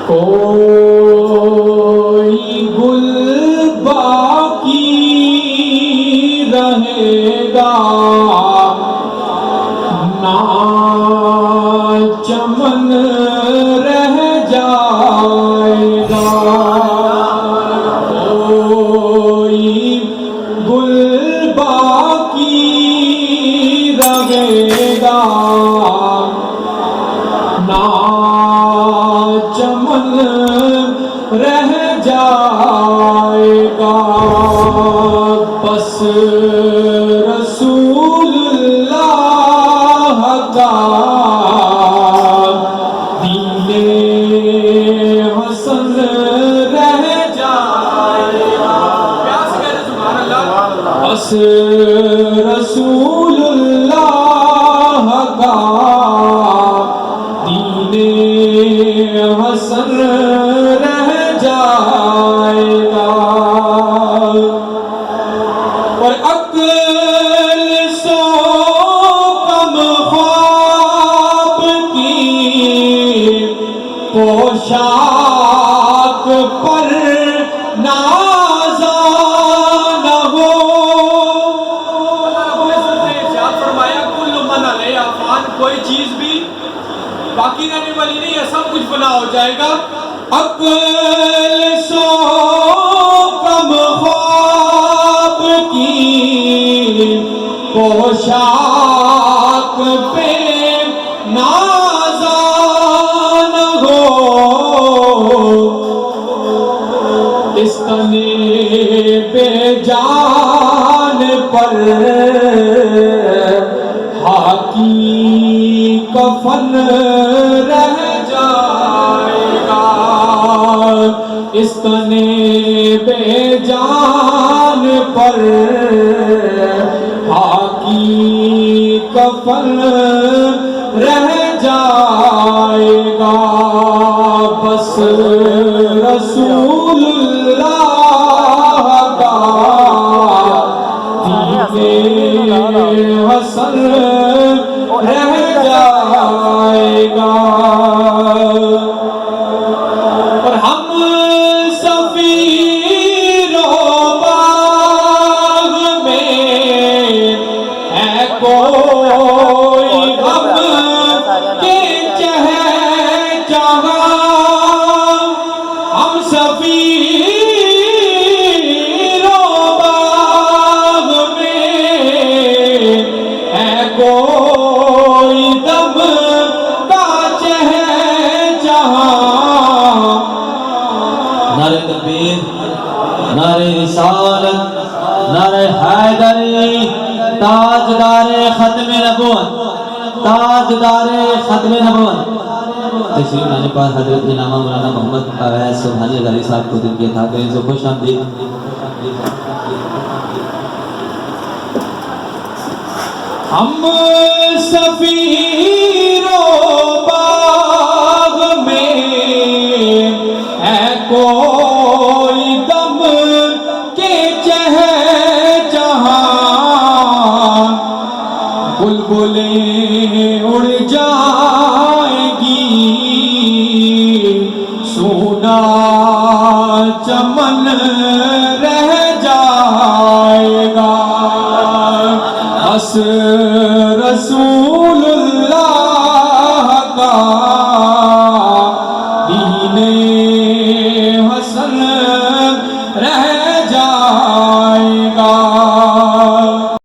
کوئی گل باقی رہے گا نہ چمن رہ جائے گا، کوئی گل باقی رہے گا نہ چمن رہ جائے گا، بس رسول اللہ کا دین حسن رہ جائے گا، بس رسول اللہ کا دین حسن رہ جائے گا، اور عقل سو کم خواب کی پوشاک پر نازا نہ ہو، فرمایا کل من علیہا فان، کوئی چیز بھی باقی رہنے والی نہیں ہے، سب کچھ فنا ہو جائے گا، عقل سو کم خواب کی پوشاک پہ نازا نہ ہو، اس تنے بے جان پر خاکی کفن رہ جائے گا، اس تنے بے جان پر خاکی کفن رہ جائے گا، بس رسول اللہ کا دین حسن رہ جائے گا، اور ہم سفیر و باغ میں ہے کوئی غم کے چہچہا، ہم سفیر و باغ میں ہے کوئی دم کا چہچہا، نعرہ تکبیر، نعرہ رسالت، نعرہ حیدری، تاجدار ختم نبوت، تاجدار ختم نبوت۔ تشریف لانے پر حضرت علامہ مولانا محمد اویس سبحانی غاری صاحب کو دل کے تھا کریں سے خوش آمدید۔ ہم سفیر و باغ میں ہے کوئی دم کے چہچہا، بلبلیں اڑ جائیں گی سونا چمن رہ جائے گا، بس رسول اللہ کا دین حسن رہ جائے